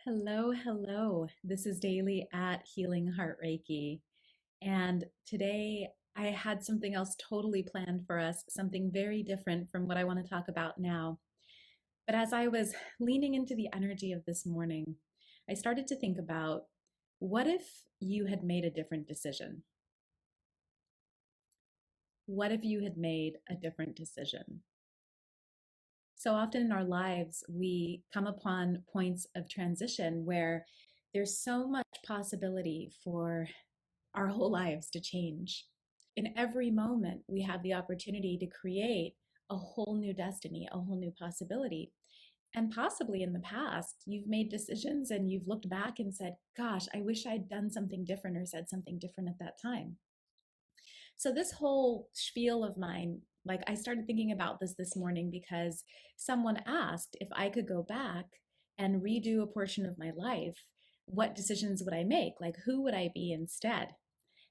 Hello, hello. This is Daily at Healing Heart Reiki. And today I had something else totally planned for us, something very different from what I want to talk about now. But as I was leaning into the energy of this morning, I started to think about what if you had made a different decision? What if you had made a different decision? So often in our lives, we come upon points of transition where there's so much possibility for our whole lives to change. In every moment, we have the opportunity to create a whole new destiny, a whole new possibility. And possibly in the past, you've made decisions and you've looked back and said, gosh, I wish I'd done something different or said something different at that time. So this whole spiel of mine, like I started thinking about this morning because someone asked if I could go back and redo a portion of my life, what decisions would I make? Like who would I be instead?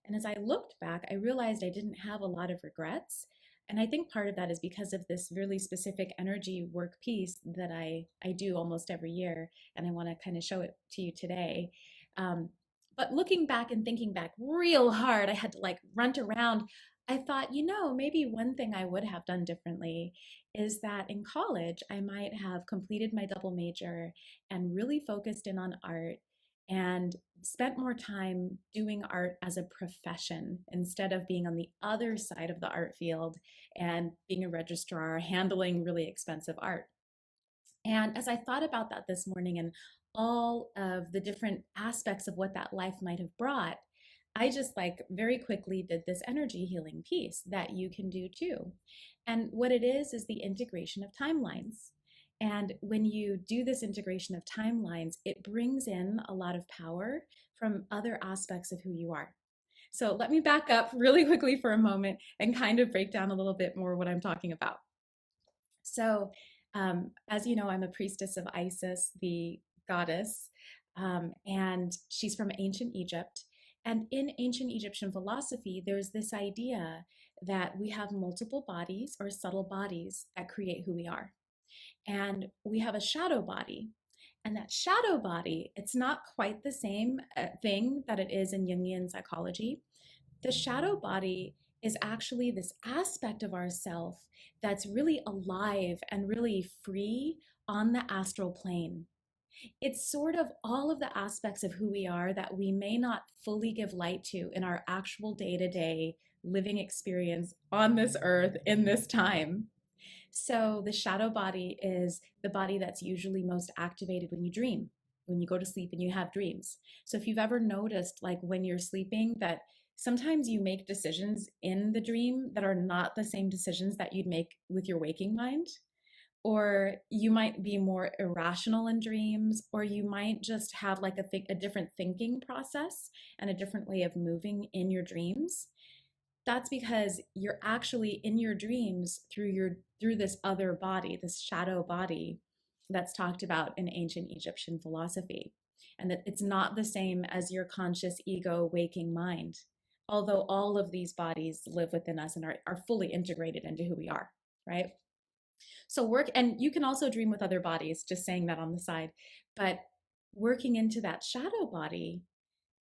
And as I looked back, I realized I didn't have a lot of regrets. And I think part of that is because of this really specific energy work piece that I do almost every year. And I want to kind of show it to you today. Um, but looking back and thinking back real hard, I had to like runt around. I thought, maybe one thing I would have done differently is that in college, I might have completed my double major and really focused in on art and spent more time doing art as a profession instead of being on the other side of the art field and being a registrar handling really expensive art. And as I thought about that this morning and all of the different aspects of what that life might have brought, I just like very quickly did this energy healing piece that you can do too. And what it is the integration of timelines. And when you do this integration of timelines, it brings in a lot of power from other aspects of who you are. So let me back up really quickly for a moment and kind of break down a little bit more what I'm talking about. So, as you know, I'm a priestess of Isis, the goddess, and she's from ancient Egypt. And in ancient Egyptian philosophy, there's this idea that we have multiple bodies or subtle bodies that create who we are. And we have a shadow body. And that shadow body, it's not quite the same thing that it is in Jungian psychology. The shadow body is actually this aspect of ourself that's really alive and really free on the astral plane. It's sort of all of the aspects of who we are that we may not fully give light to in our actual day to day living experience on this earth in this time. So, the shadow body is the body that's usually most activated when you dream, when you go to sleep and you have dreams. So, if you've ever noticed, like when you're sleeping, that sometimes you make decisions in the dream that are not the same decisions that you'd make with your waking mind, or you might be more irrational in dreams, or you might just have like a different thinking process and a different way of moving in your dreams. That's because you're actually in your dreams through this other body, this shadow body that's talked about in ancient Egyptian philosophy. And that it's not the same as your conscious ego waking mind, although all of these bodies live within us and are fully integrated into who we are, right? So work, and you can also dream with other bodies, just saying that on the side, but working into that shadow body,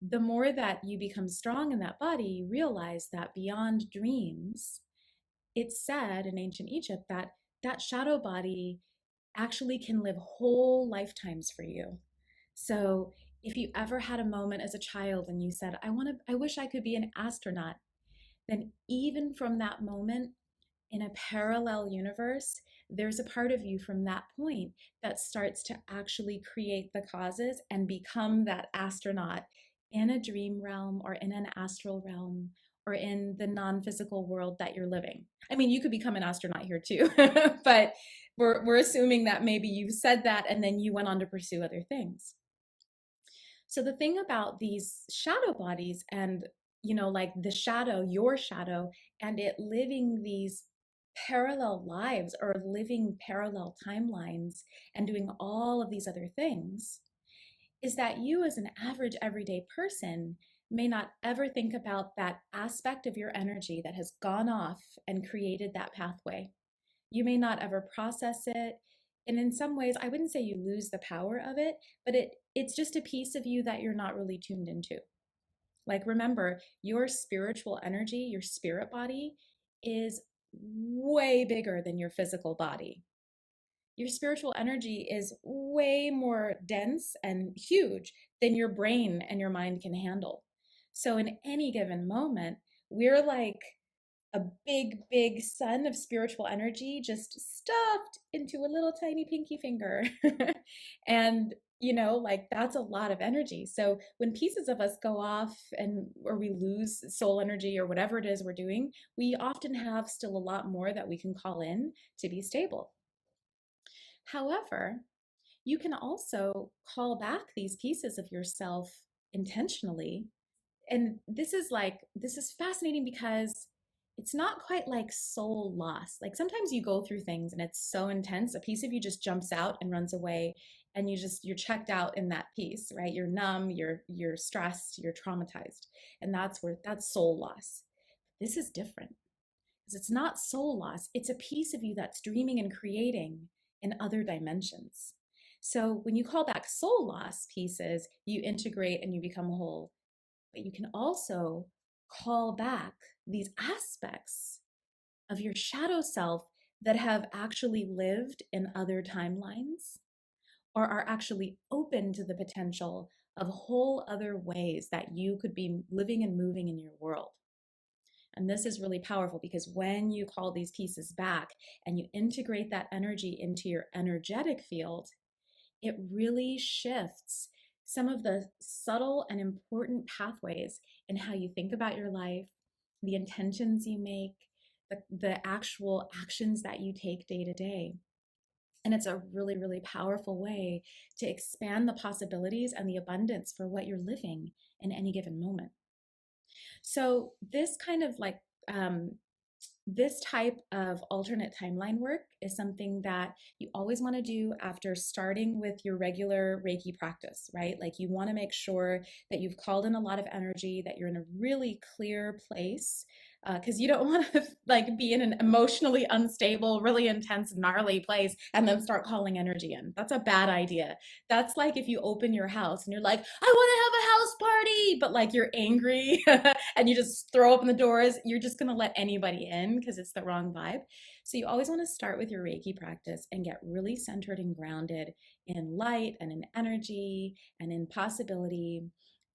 the more that you become strong in that body, you realize that beyond dreams, it's said in ancient Egypt that that shadow body actually can live whole lifetimes for you. So if you ever had a moment as a child and you said, I wish I could be an astronaut, then even from that moment in a parallel universe, there's a part of you from that point that starts to actually create the causes and become that astronaut in a dream realm or in an astral realm or in the non-physical world that you're living. I mean, you could become an astronaut here too, but we're assuming that maybe you said that and then you went on to pursue other things. So the thing about these shadow bodies and like the shadow, your shadow, and it living these parallel lives or living parallel timelines and doing all of these other things is that you as an average everyday person may not ever think about that aspect of your energy that has gone off and created that pathway. You may not ever process it. And in some ways, I wouldn't say you lose the power of it, but it's just a piece of you that you're not really tuned into. Like, remember, your spiritual energy, your spirit body is way bigger than your physical body. Your spiritual energy is way more dense and huge than your brain and your mind can handle. So, in any given moment, we're like a big, big sun of spiritual energy just stuffed into a little tiny pinky finger. And, like that's a lot of energy. So when pieces of us go off and or we lose soul energy or whatever it is we're doing, we often have still a lot more that we can call in to be stable. However, you can also call back these pieces of yourself intentionally. And this is fascinating because it's not quite like soul loss. Like sometimes you go through things and it's so intense, a piece of you just jumps out and runs away, and you're checked out in that piece, right? You're numb, you're stressed, you're traumatized. And that's soul loss. This is different because it's not soul loss. It's a piece of you that's dreaming and creating in other dimensions. So when you call back soul loss pieces, you integrate and you become whole. But you can also call back these aspects of your shadow self that have actually lived in other timelines or are actually open to the potential of whole other ways that you could be living and moving in your world. And this is really powerful because when you call these pieces back and you integrate that energy into your energetic field, it really shifts some of the subtle and important pathways in how you think about your life, the intentions you make, the actual actions that you take day to day. And it's a really, really powerful way to expand the possibilities and the abundance for what you're living in any given moment. So, this kind of like this type of alternate timeline work is something that you always want to do after starting with your regular Reiki practice, right? Like you want to make sure that you've called in a lot of energy, that you're in a really clear place, because you don't want to like be in an emotionally unstable, really intense, gnarly place and then start calling energy in. That's a bad idea. That's like if you open your house and you're like, I want to have a house party, but like you're angry and you just throw open the doors, you're just going to let anybody in because it's the wrong vibe. So you always want to start with your Reiki practice and get really centered and grounded in light and in energy and in possibility.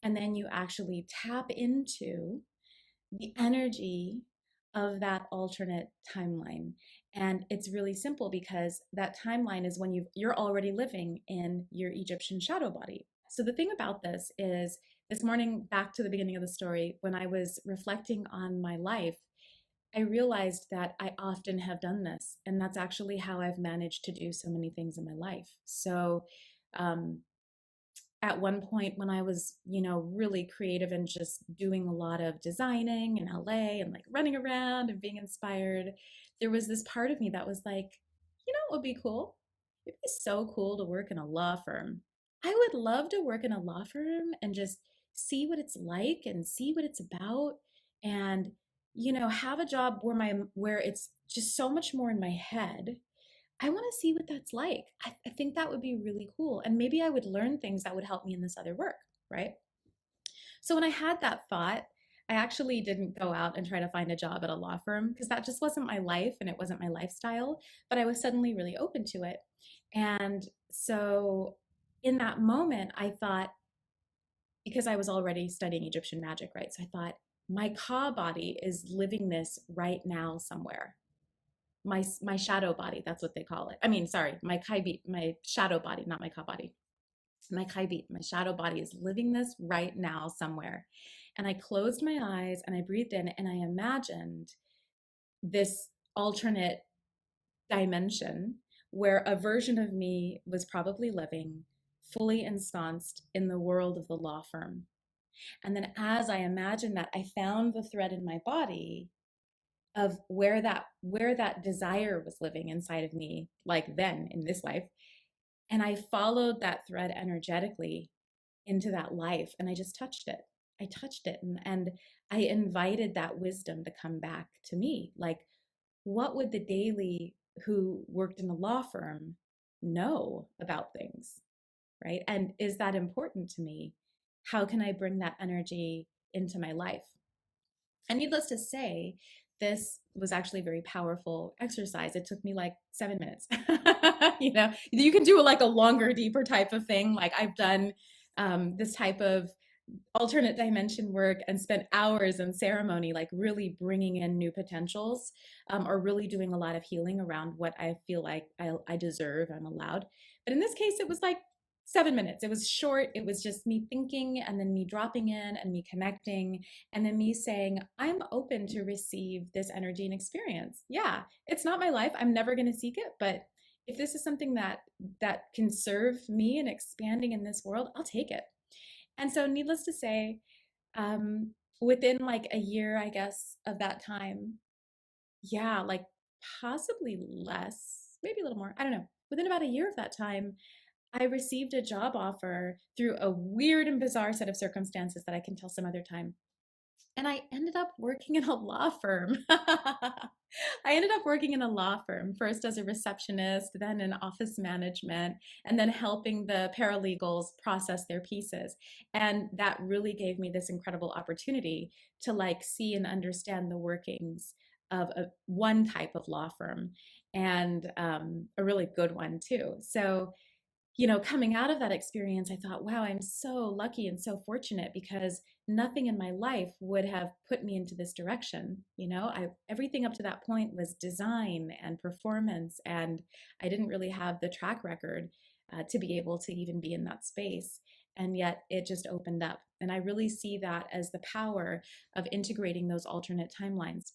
And then you actually tap into the energy of that alternate timeline. And it's really simple because that timeline is when you're already living in your Egyptian shadow body. So the thing about this is this morning, back to the beginning of the story, when I was reflecting on my life, I realized that I often have done this. And that's actually how I've managed to do so many things in my life. So, um, at one point when I was, really creative and just doing a lot of designing in LA and like running around and being inspired, there was this part of me that was like, what would be cool? It'd be so cool to work in a law firm. I would love to work in a law firm and just see what it's like and see what it's about and have a job where it's just so much more in my head. I want to see what that's like. I think that would be really cool. And maybe I would learn things that would help me in this other work, right? So when I had that thought, I actually didn't go out and try to find a job at a law firm because that just wasn't my life and it wasn't my lifestyle. But I was suddenly really open to it. And so in that moment, I thought, because I was already studying Egyptian magic, right? So I thought, my Ka body is living this right now somewhere. My shadow body, that's what they call it. I mean, sorry, my kai beat, my shadow body, not my Ka body. My kai beat, my shadow body is living this right now somewhere. And I closed my eyes and I breathed in and I imagined this alternate dimension where a version of me was probably living fully ensconced in the world of the law firm. And then as I imagined that, I found the thread in my body of where that desire was living inside of me, like then in this life. And I followed that thread energetically into that life and I just touched it. I touched it and I invited that wisdom to come back to me. Like, what would the daily who worked in a law firm know about things, right? And is that important to me? How can I bring that energy into my life? And needless to say, this was actually a very powerful exercise. It took me like 7 minutes. You know, you can do like a longer, deeper type of thing. Like I've done this type of alternate dimension work and spent hours in ceremony, like really bringing in new potentials, or really doing a lot of healing around what I feel like I deserve, I'm allowed. But in this case, it was like 7 minutes. It was short. It was just me thinking and then me dropping in and me connecting and then me saying, I'm open to receive this energy and experience. Yeah, it's not my life. I'm never going to seek it, but if this is something that can serve me and expanding in this world, I'll take it. And so, needless to say, within like a year, I guess, of that time, yeah, like possibly less, maybe a little more, I don't know. Within about a year of that time, I received a job offer through a weird and bizarre set of circumstances that I can tell some other time. And I ended up working in a law firm. I ended up working in a law firm, first as a receptionist, then in office management, and then helping the paralegals process their pieces. And that really gave me this incredible opportunity to like see and understand the workings of one type of law firm, and a really good one too. So coming out of that experience, I thought, wow, I'm so lucky and so fortunate because nothing in my life would have put me into this direction. Everything up to that point was design and performance, and I didn't really have the track record to be able to even be in that space. And yet it just opened up. And I really see that as the power of integrating those alternate timelines.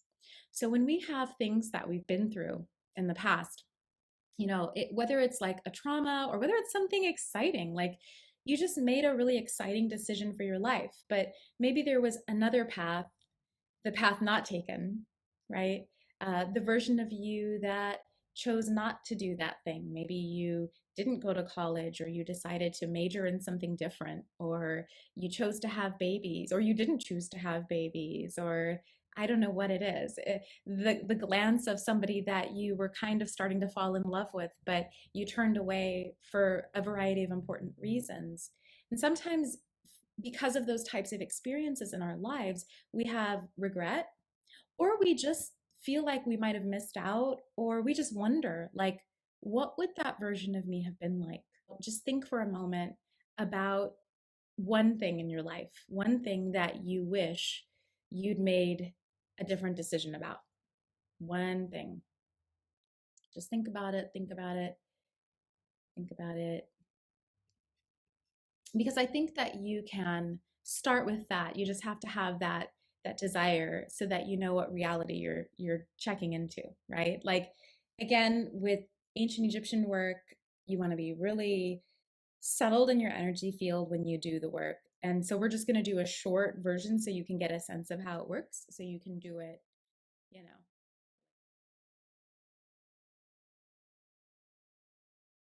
So when we have things that we've been through in the past, whether it's like a trauma or whether it's something exciting, like you just made a really exciting decision for your life, but maybe there was another path, the path not taken, right? The version of you that chose not to do that thing. Maybe you didn't go to college, or you decided to major in something different, or you chose to have babies, or you didn't choose to have babies, or I don't know what it is. The glance of somebody that you were kind of starting to fall in love with, but you turned away for a variety of important reasons. And sometimes, because of those types of experiences in our lives, we have regret, or we just feel like we might have missed out, or we just wonder, like, what would that version of me have been like? Just think for a moment about one thing in your life, one thing that you wish you'd made a different decision about. One thing. Just think about it, think about it, think about it. Because I think that you can start with that. You just have to have that desire so that you know what reality you're checking into, right? Like again, with ancient Egyptian work, you want to be really settled in your energy field when you do the work. And so we're just going to do a short version so you can get a sense of how it works, so you can do it, you know,